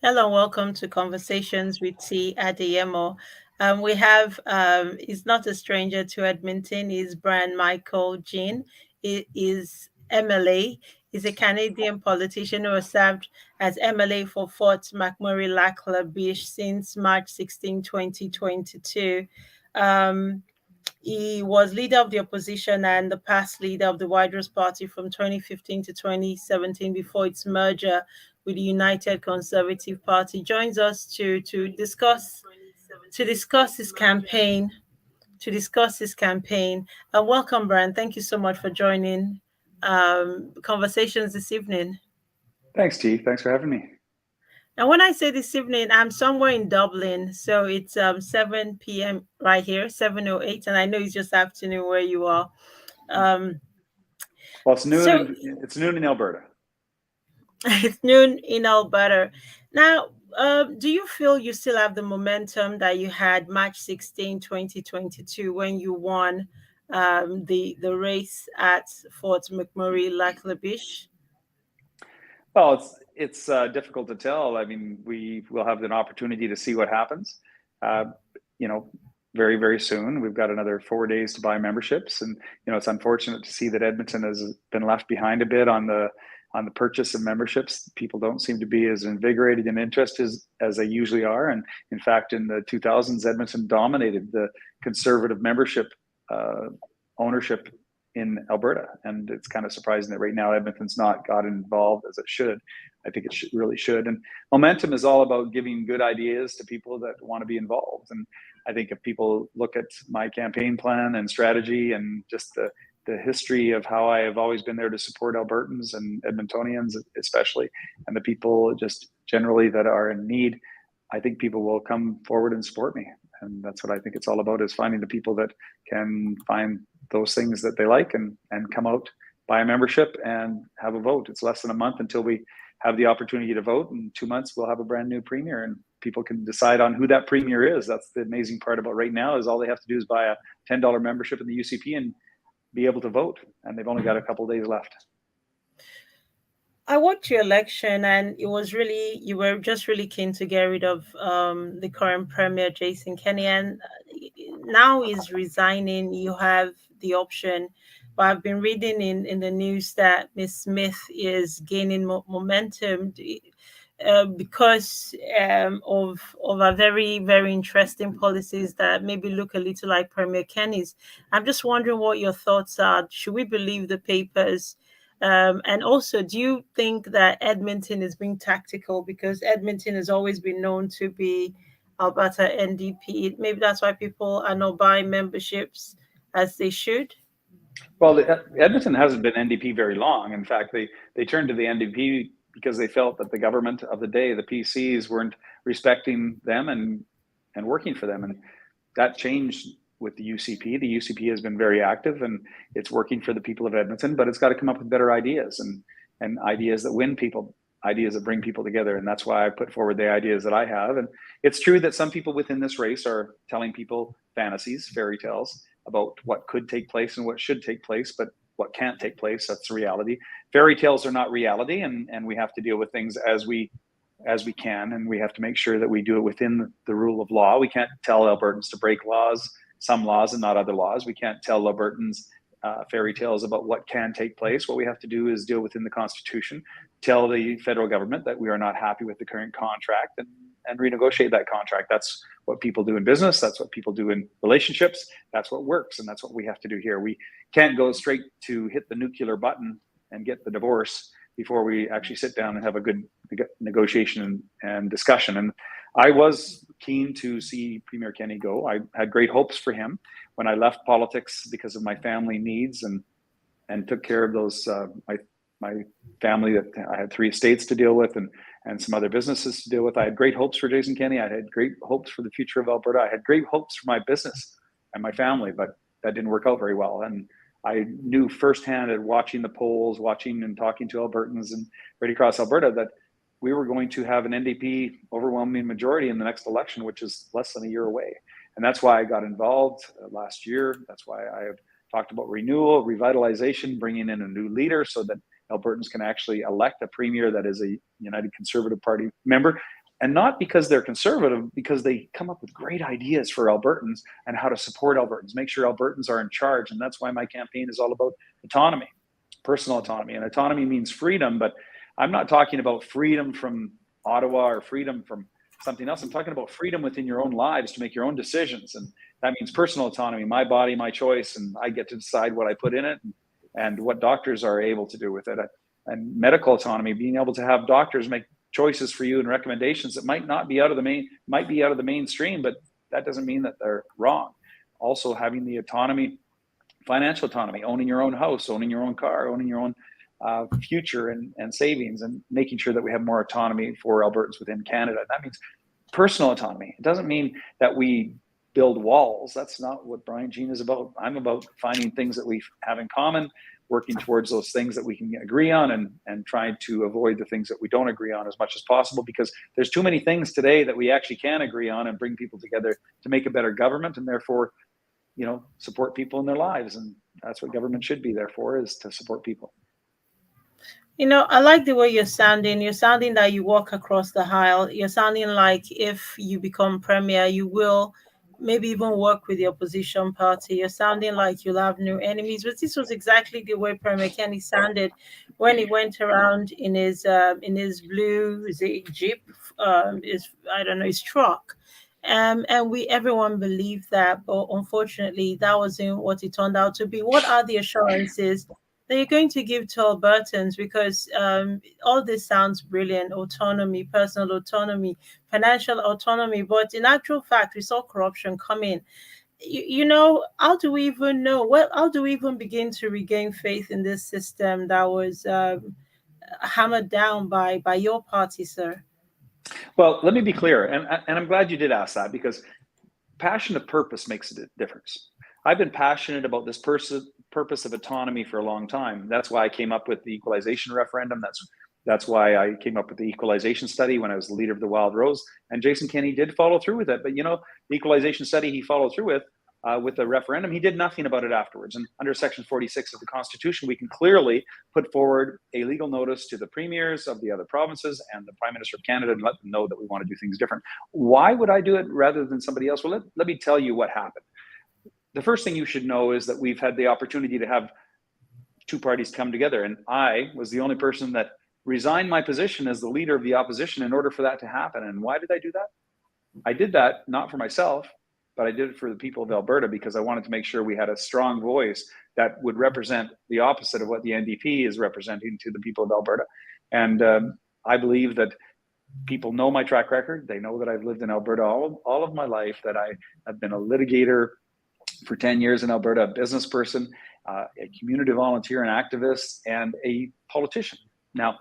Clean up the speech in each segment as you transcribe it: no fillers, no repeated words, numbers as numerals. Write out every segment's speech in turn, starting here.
Hello, and welcome to Conversations with Tee Adeyemo. He's not a stranger to Edmonton, he's Brian Michael Jean. He is MLA. He's a Canadian politician who has served as MLA for Fort McMurray Lac La Biche since March 16, 2022. Um, he was leader of the opposition and the past leader of the Wilderness Party from 2015 to 2017 before its merger with the United Conservative Party. Joins us to discuss his campaign. Welcome, Brian. Thank you so much for joining conversations this evening. Thanks, T. Thanks for having me. And when I say this evening, I'm somewhere in Dublin, so it's 7 p.m. right here, 7:08, and I know it's just afternoon where you are. Um, Well, it's noon so in it's noon in Alberta. it's noon in Alberta. Now, do you feel you still have the momentum that you had March 16, 2022, when you won the race at Fort McMurray Lac La Biche? Well, it's difficult to tell. I mean, we will have an opportunity to see what happens. Uh, you know, very very soon. We've got another 4 days to buy memberships, and it's unfortunate to see that Edmonton has been left behind a bit on the purchase of memberships. People don't seem to be as invigorated and interested as they usually are. And in fact, in the 2000s, Edmonton dominated the conservative membership uh, ownership in Alberta. And it's kind of surprising that right now Edmonton's not got involved as it should. I think it really should. And momentum is all about giving good ideas to people that want to be involved. And I think if people look at my campaign plan and strategy and just the history of how I have always been there to support Albertans and Edmontonians, especially, and the people just generally that are in need, I think people will come forward and support me. And that's what I think it's all about, is finding the people that can find those things that they like and come out, buy a membership and have a vote. It's less than a month until we have the opportunity to vote. In 2 months, we'll have a brand new premier and people can decide on who that premier is. That's the amazing part about right now, is all they have to do is buy a $10 membership in the UCP and be able to vote. And they've only got a couple of days left. I watched your election, and you were just really keen to get rid of the current premier, Jason Kenney, and now he's resigning. You have the option, but I've been reading in the news that Miss Smith is gaining momentum because of a very very interesting policies that maybe look a little like Premier Kenny's. I'm just wondering what your thoughts are. Should we believe the papers? And also, do you think that Edmonton is being tactical because Edmonton has always been known to be Alberta NDP? Maybe that's why people are not buying memberships as they should. Well, Edmonton hasn't been NDP very long. In fact, they turned to the NDP because they felt that the government of the day, the PCs, weren't respecting them and working for them. And that changed with the UCP. The UCP has been very active and it's working for the people of Edmonton, but it's got to come up with better ideas and ideas that win people, ideas that bring people together. And that's why I put forward the ideas that I have. And it's true that some people within this race are telling people fantasies, fairy tales about what could take place and what should take place, but what can't take place, that's reality. Fairy tales are not reality, and we have to deal with things as we can, and we have to make sure that we do it within the rule of law. We can't tell Albertans to break laws, some laws and not other laws. We can't tell Albertans fairy tales about what can take place. What we have to do is deal within the Constitution, tell the federal government that we are not happy with the current contract, and renegotiate that contract. That's what people do in business. That's what people do in relationships. That's what works. And that's what we have to do here. We can't go straight to hit the nuclear button and get the divorce before we actually sit down and have a good negotiation and discussion. And I was keen to see Premier Kenney go. I had great hopes for him when I left politics because of my family needs and took care of those, my family, that I had 3 estates to deal with and some other businesses to deal with. I had great hopes for Jason Kenney. I had great hopes for the future of Alberta. I had great hopes for my business and my family, but that didn't work out very well. And I knew firsthand at watching the polls, watching and talking to Albertans and right across Alberta that we were going to have an NDP overwhelming majority in the next election, which is less than a year away. And that's why I got involved last year. That's why I have talked about renewal, revitalization, bringing in a new leader so that Albertans can actually elect a premier that is a United Conservative Party member. and not because they're conservative, because they come up with great ideas for Albertans and how to support Albertans, make sure Albertans are in charge. And that's why my campaign is all about autonomy, personal autonomy. And autonomy means freedom, but I'm not talking about freedom from Ottawa or freedom from something else. I'm talking about freedom within your own lives to make your own decisions. And that means personal autonomy, my body, my choice, and I get to decide what I put in it and what doctors are able to do with it. And medical autonomy, being able to have doctors make choices for you and recommendations that might not be out of the mainstream, but that doesn't mean that they're wrong. Also having the autonomy, financial autonomy, owning your own house, owning your own car, owning your own future and savings, and making sure that we have more autonomy for Albertans within Canada. That means personal autonomy. It doesn't mean that we build walls. That's not what Brian Jean is about. I'm about finding things that we have in common, working towards those things that we can agree on, and trying to avoid the things that we don't agree on as much as possible, because there's too many things today that we actually can agree on and bring people together to make a better government, and therefore, support people in their lives. And that's what government should be there for, is to support people. I like the way you're sounding. You're sounding that you walk across the aisle. You're sounding like if you become premier, you will maybe even work with the opposition party. You're sounding like you'll have new enemies. But this was exactly the way Premier Kenny sounded when he went around in his blue, is it Jeep, his, I don't know, his truck. And everyone believed that, but unfortunately, that wasn't what it turned out to be. What are the assurances that you're going to give to Albertans? Because all this sounds brilliant: autonomy, personal autonomy, financial autonomy. But in actual fact, we saw corruption come in. How do we even know? Well, how do we even begin to regain faith in this system that was hammered down by your party, sir? Well, let me be clear, and I'm glad you did ask that, because passion of purpose makes a difference. I've been passionate about this purpose of autonomy for a long time. That's why I came up with the equalization referendum. That's why I came up with the equalization study when I was the leader of the Wild Rose. And Jason Kenney did follow through with it. But the equalization study he followed through with the referendum, he did nothing about it afterwards. And under Section 46 of the Constitution, we can clearly put forward a legal notice to the premiers of the other provinces and the Prime Minister of Canada and let them know that we want to do things different. Why would I do it rather than somebody else? Well, let me tell you what happened. The first thing you should know is that we've had the opportunity to have two parties come together. And I was the only person that resigned my position as the leader of the opposition in order for that to happen. And why did I do that? I did that not for myself, but I did it for the people of Alberta, because I wanted to make sure we had a strong voice that would represent the opposite of what the NDP is representing to the people of Alberta. And I believe that people know my track record. They know that I've lived in Alberta all of my life, that I have been a litigator for 10 years in Alberta, a business person, a community volunteer and activist, and a politician. Now,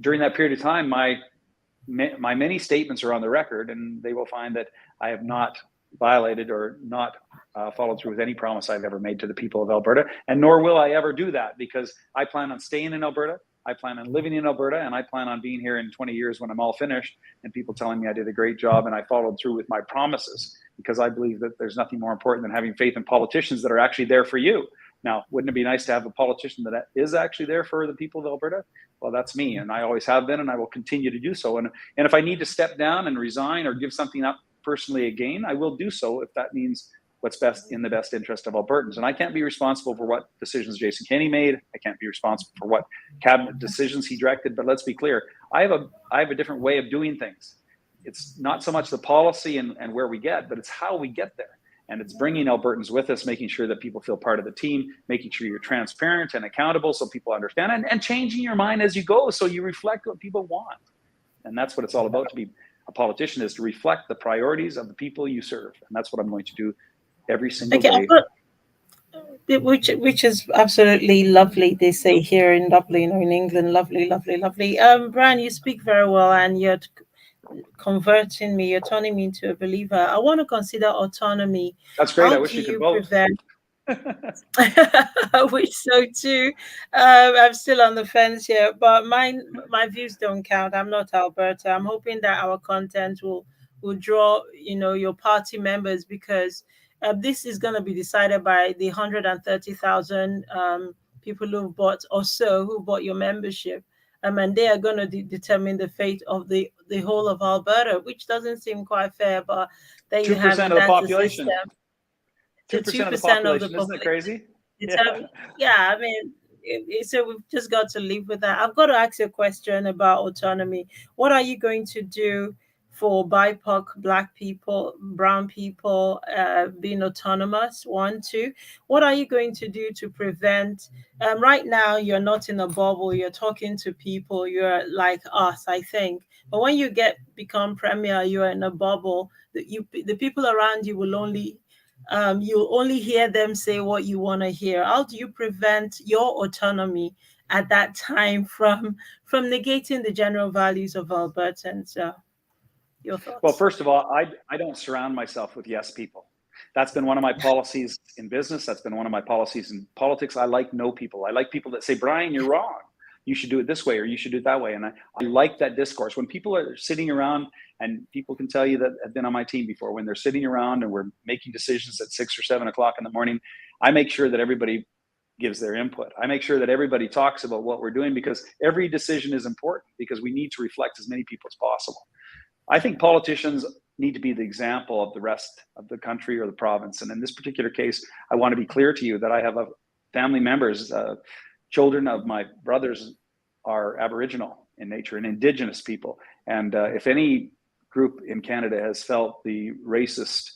during that period of time, my many statements are on the record, and they will find that I have not violated or not followed through with any promise I've ever made to the people of Alberta, and nor will I ever do that, because I plan on staying in Alberta. I plan on living in Alberta, and I plan on being here in 20 years when I'm all finished, and people telling me I did a great job and I followed through with my promises, because I believe that there's nothing more important than having faith in politicians that are actually there for you. Now, wouldn't it be nice to have a politician that is actually there for the people of Alberta? Well, that's me, and I always have been, and I will continue to do so. And if I need to step down and resign or give something up personally again, I will do so if that means what's best in the best interest of Albertans. And I can't be responsible for what decisions Jason Kenney made. I can't be responsible for what cabinet decisions he directed. But let's be clear, I have a different way of doing things. It's not so much the policy and where we get, but it's how we get there. And it's bringing Albertans with us, making sure that people feel part of the team, making sure you're transparent and accountable so people understand, and changing your mind as you go so you reflect what people want. And that's what it's all about. To be a politician is to reflect the priorities of the people you serve. And that's what I'm going to do every single day. Which is absolutely lovely. They say here in Dublin or in England, lovely, lovely, lovely. Brian, you speak very well, and you're converting me. You're turning me into a believer. I want to consider autonomy. That's great. How I wish do you could you vote. prevent? I wish so too. I'm still on the fence here, but my views don't count. I'm not Alberta. I'm hoping that our content will draw your party members, because this is going to be decided by the 130,000 people who bought your membership. and they are going to determine the fate of the whole of Alberta, which doesn't seem quite fair. But there you Two have percent it. of the That's the system. population. The 2% two of the percent of the population. Isn't it population crazy? Yeah. determine. Yeah, I mean, so we've just got to live with that. I've got to ask you a question about autonomy. What are you going to do for BIPOC, Black people, Brown people being autonomous? One, two. What are you going to do to prevent? Right now, you're not in a bubble. You're talking to people. You're like us, I think. But when you become premier, you're in a bubble. The people around you will only you only hear them say what you want to hear. How do you prevent your autonomy at that time from negating the general values of Albertans? Your Well, thoughts? first of all, I don't surround myself with yes people. That's been one of my policies in business. That's been one of my policies in politics. I like no people. I like people that say, Brian, you're wrong. You should do it this way, or you should do it that way. And I like that discourse. When people are sitting around, and people can tell you that have been on my team before, when they're sitting around and we're making decisions at 6 or 7 o'clock in the morning, I make sure that everybody gives their input. I make sure that everybody talks about what we're doing, because every decision is important, because we need to reflect as many people as possible. I think politicians need to be the example of the rest of the country or the province. And in this particular case, I want to be clear to you that I have family members, children of my brothers are Aboriginal in nature and Indigenous people. And if any group in Canada has felt the racist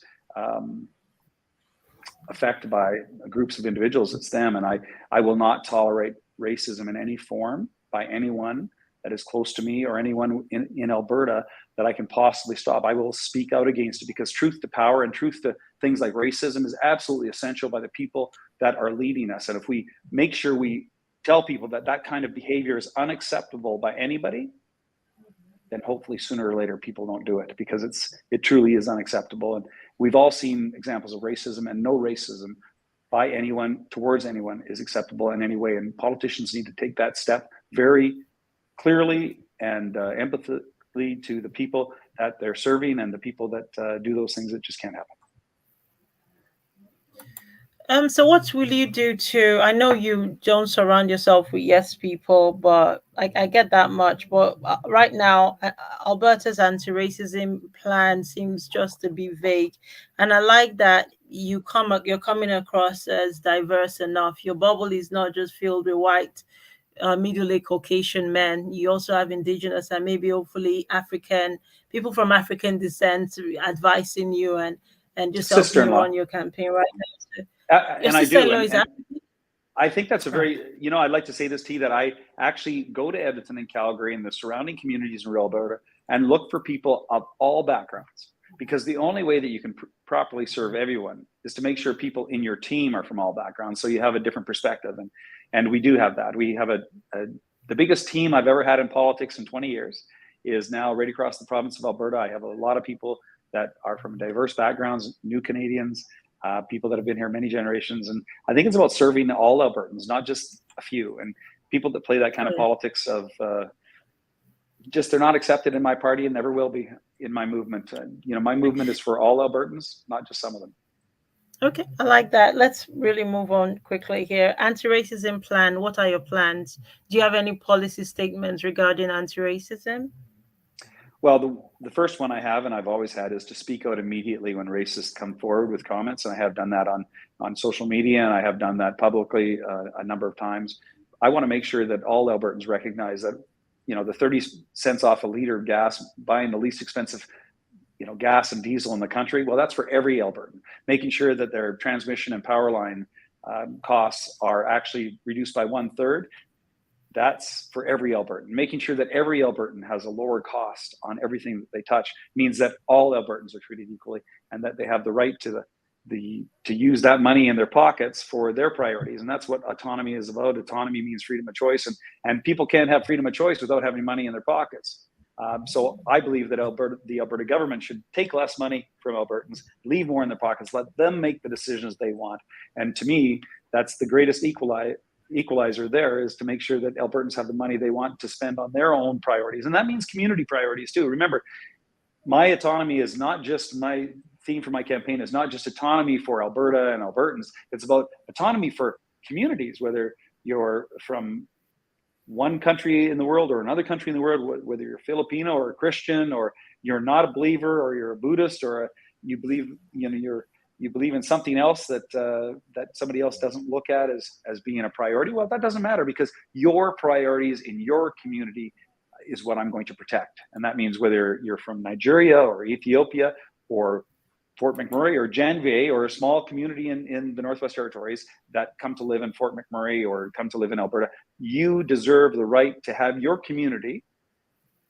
effect by groups of individuals, it's them. And I will not tolerate racism in any form by anyone that is close to me or anyone in Alberta that I can possibly stop. I will speak out against it, because truth to power and truth to things like racism is absolutely essential by the people that are leading us. And if we make sure we tell people that that kind of behavior is unacceptable by anybody, then hopefully sooner or later people don't do it, because it truly is unacceptable. And we've all seen examples of racism, and no racism by anyone towards anyone is acceptable in any way. And politicians need to take that step very clearly and empathetically to the people that they're serving and the people that do those things that just can't happen. So what will you do to? I know you don't surround yourself with yes people, but I get that much. But right now, Alberta's anti-racism plan seems just to be vague, and I like that you're coming across as diverse enough. Your bubble is not just filled with white, middle-aged Caucasian men. You also have Indigenous and maybe hopefully African people from African descent advising you and just helping you Sister-in-law. run your campaign right now. So your And I do. sister-in-law is And I think that's a right. very, I'd like to say this to you, that I actually go to Edmonton and Calgary and the surrounding communities in rural Alberta and look for people of all backgrounds, because the only way that you can properly serve everyone is to make sure people in your team are from all backgrounds, so you have a different perspective. And we do have that. We have the biggest team I've ever had in politics in 20 years is now right across the province of Alberta. I have a lot of people that are from diverse backgrounds, new Canadians, people that have been here many generations. And I think it's about serving all Albertans, not just a few. And people that play that kind of politics of just, they're not accepted in my party and never will be in my movement. My movement is for all Albertans, not just some of them. Okay, I like that. Let's really move on quickly here. Anti-racism plan. What are your plans? Do you have any policy statements regarding anti-racism? Well, the first one I have, and I've always had, is to speak out immediately when racists come forward with comments. And I have done that on social media, and I have done that publicly a number of times. I want to make sure that all Albertans recognize that, the 30 cents off a liter of gas, buying the least expensive, gas and diesel in the country. Well, that's for every Albertan. Making sure that their transmission and power line costs are actually reduced by 1/3. That's for every Albertan. Making sure that every Albertan has a lower cost on everything that they touch means that all Albertans are treated equally, and that they have the right to use that money in their pockets for their priorities. And that's what autonomy is about. Autonomy means freedom of choice, and people can't have freedom of choice without having money in their pockets. So I believe that the Alberta government should take less money from Albertans, leave more in their pockets, let them make the decisions they want. And to me, that's the greatest equalizer there, is to make sure that Albertans have the money they want to spend on their own priorities. And that means community priorities too. Remember, my autonomy is not just, my theme for my campaign is not just autonomy for Alberta and Albertans. It's about autonomy for communities, whether you're from one country in the world or another country in the world, whether you're Filipino or a Christian, or you're not a believer, or you're a Buddhist, or you believe, you believe in something else that that somebody else doesn't look at as being a priority. Well, that doesn't matter, because your priorities in your community is what I'm going to protect. And that means whether you're from Nigeria or Ethiopia or Fort McMurray or Janvier, or a small community in the Northwest Territories that come to live in Fort McMurray or come to live in Alberta, you deserve the right to have your community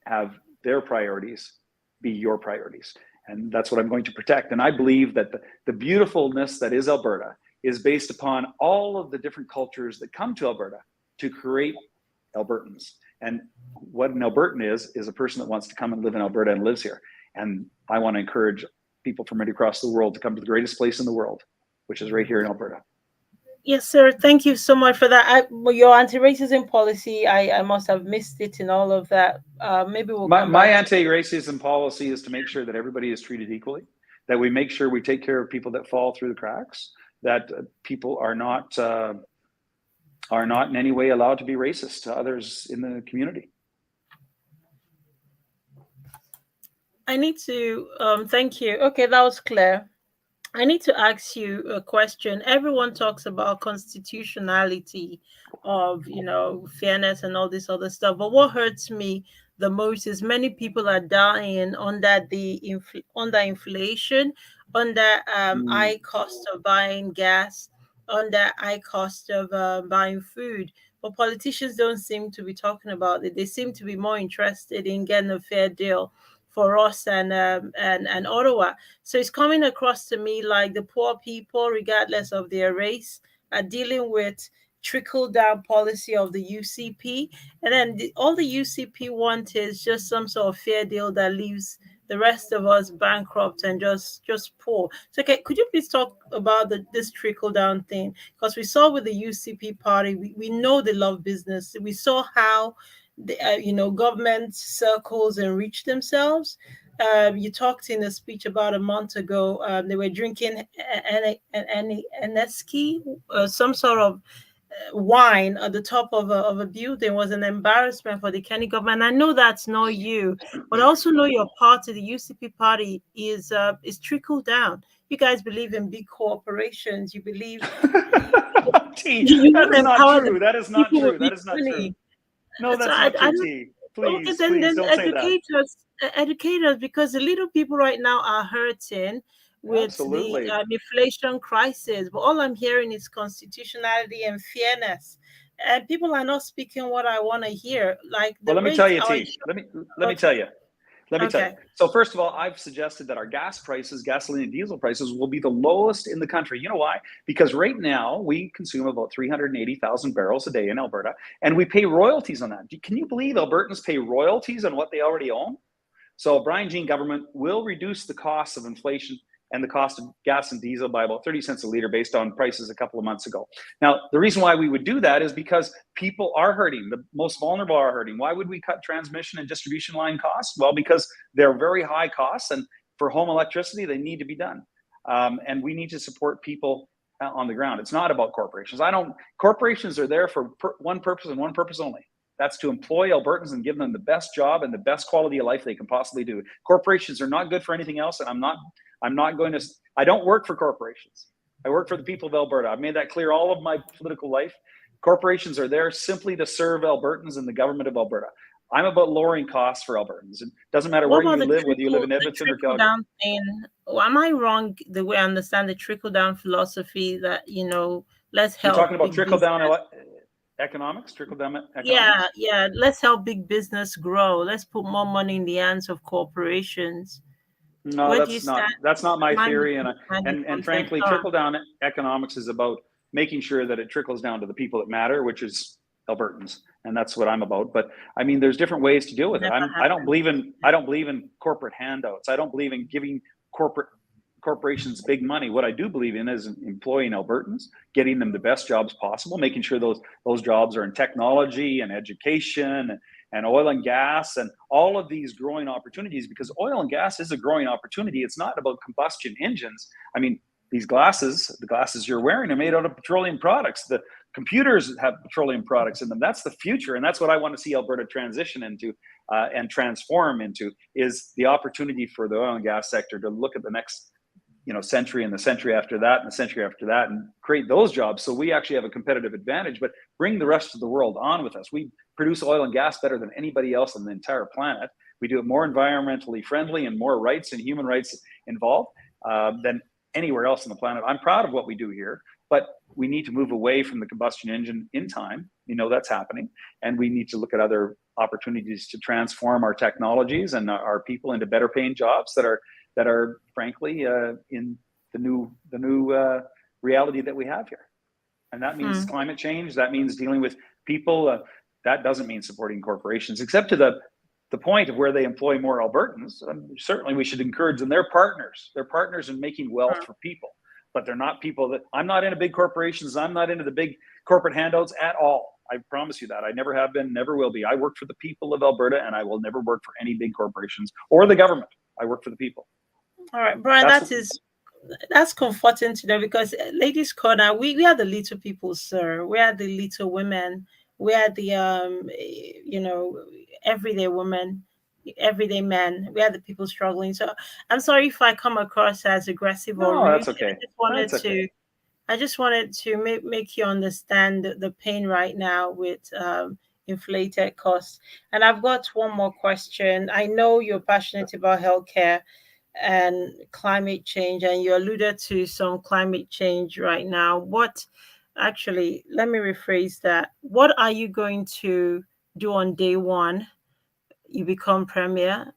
have their priorities be your priorities. And that's what I'm going to protect. And I believe that the beautifulness that is Alberta is based upon all of the different cultures that come to Alberta to create Albertans. And what an Albertan is a person that wants to come and live in Alberta and lives here. And I want to encourage people from right across the world to come to the greatest place in the world, which is right here in Alberta. Yes, sir. Thank you so much for that. Your anti-racism policy, I must have missed it in all of that. Maybe we'll come My back. anti-racism policy is to make sure that everybody is treated equally, that we make sure we take care of people that fall through the cracks, that people are not in any way allowed to be racist to others in the community. I need to thank you. Okay, that was clear. I need to ask you a question. Everyone talks about constitutionality of, fairness and all this other stuff. But what hurts me the most is many people are dying under under inflation, under high cost of buying gas, under high cost of buying food. But politicians don't seem to be talking about it. They seem to be more interested in getting a fair deal for us and Ottawa. So it's coming across to me like the poor people, regardless of their race, are dealing with trickle down policy of the UCP. And then all the UCP want is just some sort of fair deal that leaves the rest of us bankrupt and just poor. So could you please talk about this trickle down thing? Because we saw with the UCP party, we know they love business. We saw how the government circles enrich themselves. You talked in a speech about a month ago. They were drinking Eneski, some sort of wine at the top of a building. Was an embarrassment for the county government. I know that's not you, but I also know your party, the UCP party, is trickle down. You guys believe in big corporations. You believe T, you that want to is not empower true. the That is not people true. with That big is not true. money. No, So that's I not true, don't. T. Okay, Please, then don't say that. educate us, because the little people right now are hurting with the Absolutely. inflation crisis. But all I'm hearing is constitutionality and fairness, and people are not speaking what I want to hear. Like Well, the let me tell rates you, are. T. Let me tell Okay, you. Let me tell you. okay. So first of all, I've suggested that our gas prices, gasoline and diesel prices, will be the lowest in the country. You know why? Because right now we consume about 380,000 barrels a day in Alberta, and we pay royalties on that. Can you believe Albertans pay royalties on what they already own? So Brian Jean government will reduce the cost of inflation and the cost of gas and diesel by about 30 cents a liter based on prices a couple of months ago. Now, the reason why we would do that is because people are hurting. The most vulnerable are hurting. Why would we cut transmission and distribution line costs? Well, because they're very high costs, and for home electricity, they need to be done. And we need to support people on the ground. It's not about corporations. Corporations are there for one purpose and one purpose only. That's to employ Albertans and give them the best job and the best quality of life they can possibly do. Corporations are not good for anything else, and I don't work for corporations. I work for the people of Alberta. I've made that clear all of my political life. Corporations are there simply to serve Albertans and the government of Alberta. I'm about lowering costs for Albertans. It doesn't matter What where about you live, whether you live in the Edmonton or trickle Calgary. down thing? Am I wrong the way I understand the trickle down philosophy that let's You're help talking about big trickle business? down economics, trickle down Yeah, economics? yeah. Let's help big business grow. Let's put more money in the hands of corporations. No, Where do you stand? that's not my Am I theory, misunderstanding and something? frankly, trickle down economics is about making sure that it trickles down to the people that matter, which is Albertans, and that's what I'm about. But I mean, there's different ways to deal with it. Never I don't happened. believe in corporate handouts. I don't believe in giving corporations big money. What I do believe in is employing Albertans, getting them the best jobs possible, making sure those jobs are in technology and education and oil and gas and all of these growing opportunities, because oil and gas is a growing opportunity. It's not about combustion engines. I mean, the glasses you're wearing are made out of petroleum products. The computers have petroleum products in them. That's the future, and that's what I want to see Alberta transition into and transform into, is the opportunity for the oil and gas sector to look at the next century and the century after that and the century after that and create those jobs, so we actually have a competitive advantage, but bring the rest of the world on with us. We produce oil and gas better than anybody else on the entire planet. We do it more environmentally friendly and more rights and human rights involved than anywhere else on the planet. I'm proud of what we do here, but we need to move away from the combustion engine in time. That's happening, and we need to look at other opportunities to transform our technologies and our people into better paying jobs that are frankly in the new reality that we have here. And that means climate change. That means dealing with people. That doesn't mean supporting corporations, except to the point of where they employ more Albertans. Certainly we should encourage them. They're partners. They're partners in making wealth for people, but they're not people that, I'm not into big corporations. I'm not into the big corporate handouts at all. I promise you that. I never have been, never will be. I work for the people of Alberta, and I will never work for any big corporations or the government. I work for the people. All right, Brian, that's comforting to know, because Ladies Corner, we are the little people, sir. We are the little women. We are the everyday women, everyday men. We are the people struggling. So I'm sorry if I come across as aggressive or rude. That's okay. I just wanted to make you understand the pain right now with inflated costs. And I've got one more question. I know you're passionate about healthcare and climate change, and you alluded to some climate change right now. Let me rephrase that. What are you going to do on day one you become premier?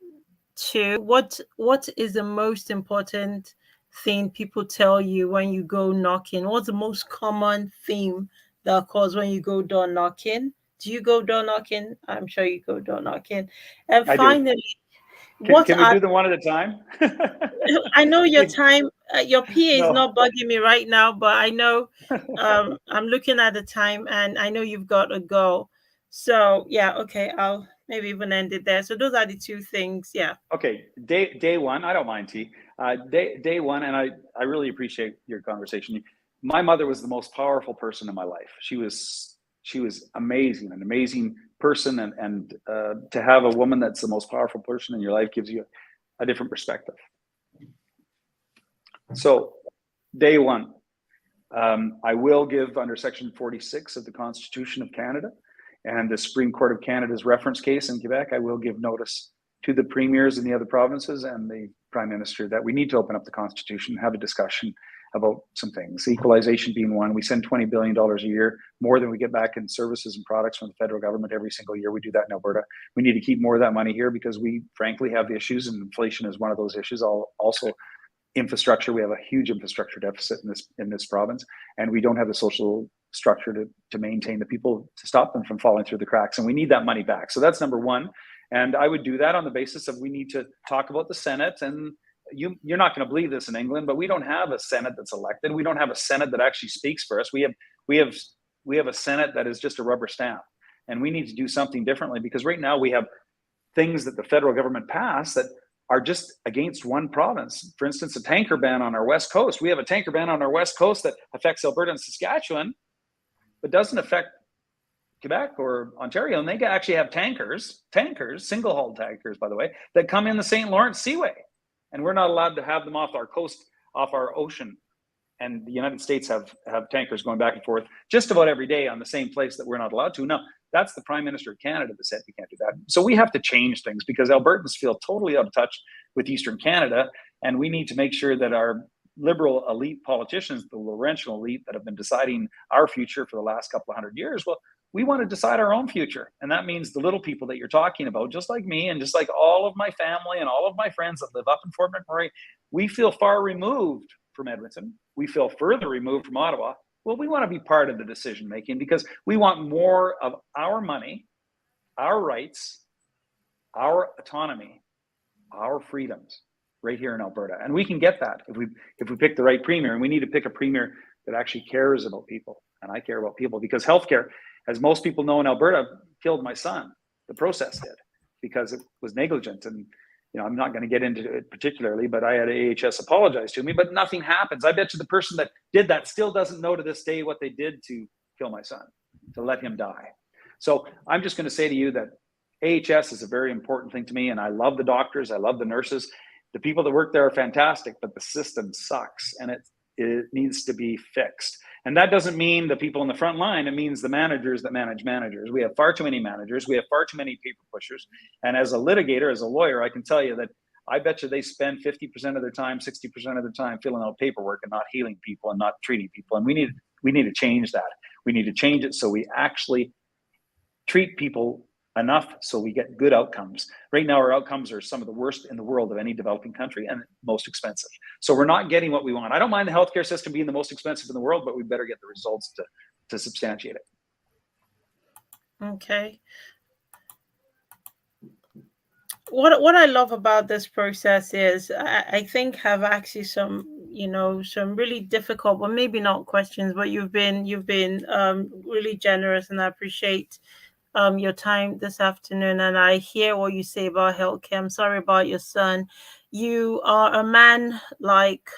Two, what is the most important thing people tell you when you go knocking? What's the most common theme that occurs when you go door knocking? Do you go door knocking? I'm sure you go door knocking. And finally, can we do them one at a time? I know your time, your PA is not bugging me right now, but I know I'm looking at the time, and I know you've got to go. So yeah, okay, I'll maybe even end it there. So those are the two things. Yeah. Okay. Day one, I don't mind, T. Day one, and I really appreciate your conversation. My mother was the most powerful person in my life. She was amazing, an amazing person, and to have a woman that's the most powerful person in your life gives you a different perspective. So day one, I will give, under Section 46 of the Constitution of Canada and the Supreme Court of Canada's reference case in Quebec, I will give notice to the premiers in the other provinces and the Prime Minister that we need to open up the Constitution, have a discussion about some things, equalization being one. We send $20 billion a year, more than we get back in services and products from the federal government every single year. We do that in Alberta. We need to keep more of that money here because we frankly have issues, and inflation is one of those issues. Also, infrastructure. We have a huge infrastructure deficit in this province, and we don't have the social structure to maintain the people, to stop them from falling through the cracks, and we need that money back. So that's number one. And I would do that on the basis of, we need to talk about the Senate. And you're not going to believe this in England, but we don't have a Senate that's elected. We don't have a Senate that actually speaks for us. We have a Senate that is just a rubber stamp, and we need to do something differently, because right now we have things that the federal government passed that are just against one province. For instance, a tanker ban on our west coast. We have a tanker ban on our west coast that affects Alberta and Saskatchewan, but doesn't affect Quebec or Ontario. And they actually have tankers, single hull tankers, by the way, that come in the St. Lawrence Seaway. And we're not allowed to have them off our coast, off our ocean. And the United States have tankers going back and forth just about every day on the same place that we're not allowed to. Now, that's the Prime Minister of Canada that said we can't do that. So we have to change things, because Albertans feel totally out of touch with Eastern Canada. And we need to make sure that our liberal elite politicians, the Laurentian elite that have been deciding our future for the last couple of 100 years, well, we want to decide our own future. And that means the little people that you're talking about, just like me and just like all of my family and all of my friends that live up in Fort McMurray, we feel far removed from Edmonton. We feel further removed from Ottawa. Well, we want to be part of the decision making, because we want more of our money, our rights, our autonomy, our freedoms right here in Alberta. And we can get that if we pick the right premier. And we need to pick a premier that actually cares about people. And I care about people, because healthcare, as most people know in Alberta, killed my son. The process did, because it was negligent. And I'm not going to get into it particularly, but I had AHS apologize to me, but nothing happens. I bet you the person that did that still doesn't know to this day what they did to kill my son, to let him die. So I'm just going to say to you that AHS is a very important thing to me, and I love the doctors, I love the nurses. The people that work there are fantastic, but the system sucks, and it needs to be fixed. And that doesn't mean the people in the front line, it means the managers that manage managers. We have far too many managers, we have far too many paper pushers. And as a litigator, as a lawyer, I can tell you that I bet you they spend 50% of their time, 60% of their time filling out paperwork and not healing people and not treating people. And we need to change that. We need to change it so we actually treat people enough so we get good outcomes. Right now, our outcomes are some of the worst in the world of any developing country and most expensive. So we're not getting what we want. I don't mind the healthcare system being the most expensive in the world, but we better get the results to substantiate it. Okay. What I love about this process is I think have actually some some really difficult, but maybe not questions, but you've been really generous, and I appreciate your time this afternoon, and I hear what you say about healthcare. I'm sorry about your son. You are a man like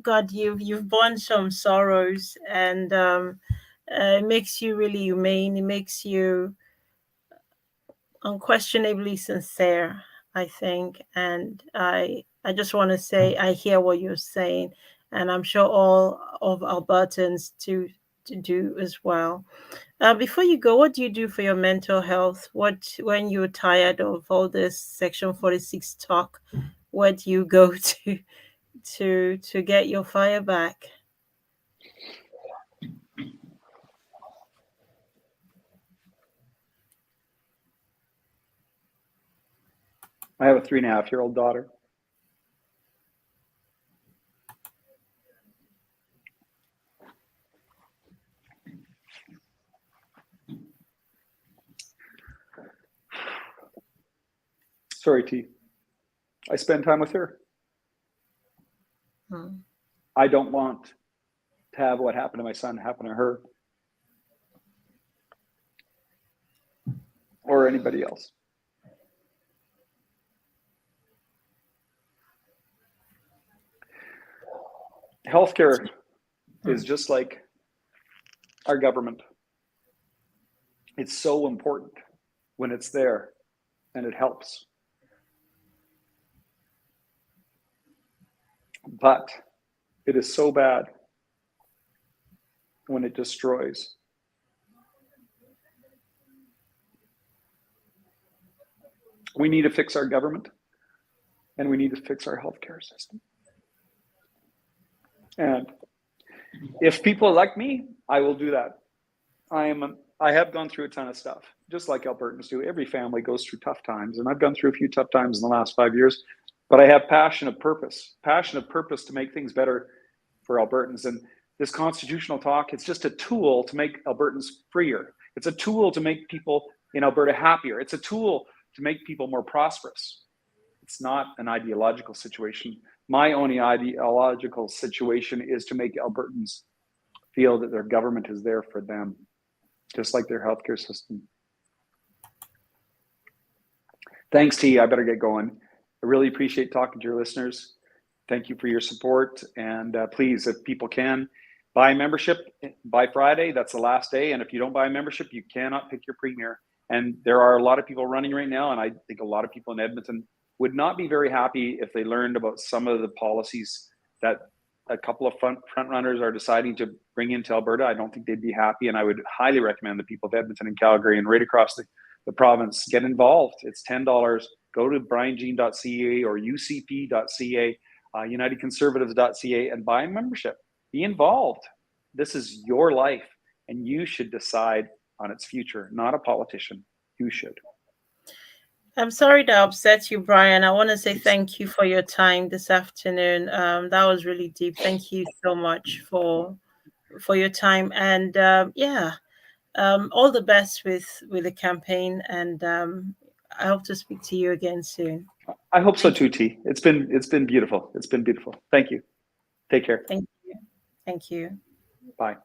God. You've borne some sorrows, and it makes you really humane. It makes you unquestionably sincere, I think, and I just want to say I hear what you're saying, and I'm sure all of Albertans to do as well. Before you go, what do you do for your mental health? What when you're tired of all this Section 46 talk, where do you go to get your fire back? I have a 3.5-year-old daughter. Sorry, T. I spend time with her. I don't want to have what happened to my son happen to her or anybody else. Healthcare is just like our government. It's so important when it's there and it helps. But it is so bad when it destroys. We need to fix our government, and we need to fix our healthcare system. And if people elect me, I will do that. I have gone through a ton of stuff, just like Albertans do. Every family goes through tough times, and I've gone through a few tough times in the last 5 years. But I have passion of purpose to make things better for Albertans. And this constitutional talk, it's just a tool to make Albertans freer. It's a tool to make people in Alberta happier. It's a tool to make people more prosperous. It's not an ideological situation. My only ideological situation is to make Albertans feel that their government is there for them, just like their healthcare system. Thanks, T. I better get going. I really appreciate talking to your listeners. Thank you for your support. And please, if people can, buy a membership by Friday. That's the last day. And if you don't buy a membership, you cannot pick your premier. And there are a lot of people running right now. And I think a lot of people in Edmonton would not be very happy if they learned about some of the policies that a couple of front runners are deciding to bring into Alberta. I don't think they'd be happy. And I would highly recommend the people of Edmonton and Calgary and right across the province get involved. It's $10. Go to brianjean.ca or ucp.ca, unitedconservatives.ca, and buy a membership. Be involved. This is your life, and you should decide on its future, not a politician. You should. I'm sorry to upset you, Brian. I want to say thank you for your time this afternoon. That was really deep. Thank you so much for your time, and all the best with the campaign. And I hope to speak to you again soon. I hope so too, T. It's been beautiful. It's been beautiful. Thank you. Take care. Thank you. Thank you. Bye.